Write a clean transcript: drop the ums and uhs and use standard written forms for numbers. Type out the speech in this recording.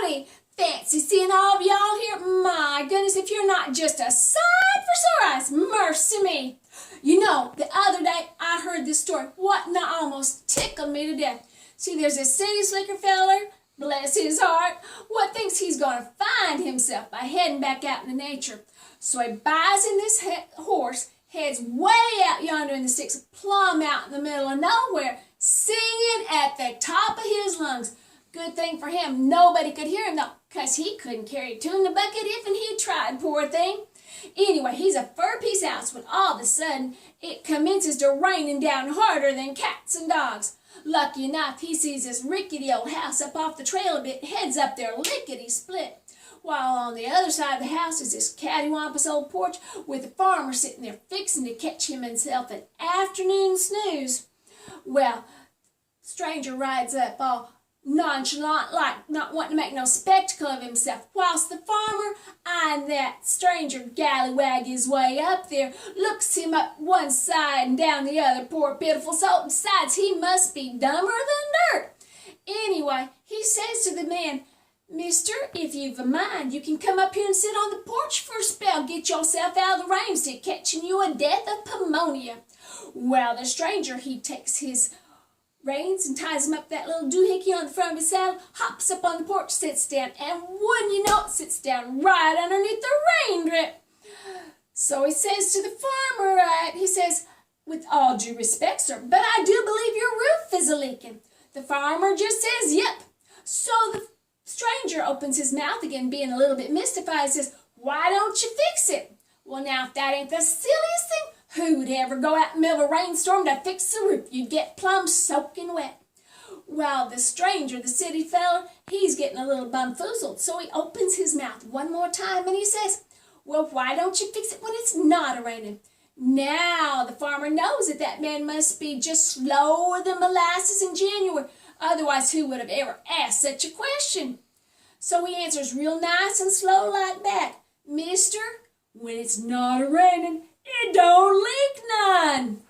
howdy! Fancy seeing all of y'all here. My goodness, if you're not just a sight for sore eyes, mercy me. You know, the other day I heard this story. What not almost tickled me to death. See, there's a city slicker feller, bless his heart, what thinks he's going to find himself by heading back out into nature. So he buys in this horse, heads way out yonder in the sticks, plumb out in the middle of nowhere, singing at the top of his lungs. Good thing for him, nobody could hear him though, because he couldn't carry a tune in the bucket if he tried, poor thing. Anyway, he's a fur piece out when all of a sudden it commences to raining down harder than cats and dogs. Lucky enough, he sees this rickety old house up off the trail a bit, heads up there lickety-split. While on the other side of the house is this cattywampus old porch with a farmer sitting there fixing to catch himself an afternoon snooze. Well, stranger rides up all nonchalant like, not wanting to make no spectacle of himself, whilst the farmer, eyeing that stranger gallywag his way up there, looks him up one side and down the other, poor pitiful soul. Besides, he must be dumber than dirt. Anyway, he says to the man, "Mister, if you've a mind, you can come up here and sit on the porch for a spell. Get yourself out of the rain instead of catching you a death of pneumonia." Well, the stranger, he takes his reins and ties him up that little doohickey on the front of his saddle, hops up on the porch, sits down, and wouldn't you know it, sits down right underneath the rain drip. So he says to the farmer, he says, "With all due respect, sir, but I do believe your roof is a-leaking." The farmer just says, "Yep." So the stranger opens his mouth again, being a little bit mystified, says, "Why don't you fix it?" Well, now, if that ain't the silliest thing, who would ever go out in the middle of a rainstorm to fix the roof? You'd get plumb soaking wet. Well, the stranger, the city feller, he's getting a little bumfoozled, so he opens his mouth one more time and he says, "Well, why don't you fix it when it's not a-raining?" Now, the farmer knows that that man must be just slower than molasses in January. Otherwise, who would have ever asked such a question? So he answers real nice and slow like back, "Mister, when it's not a-raining, it don't leak none."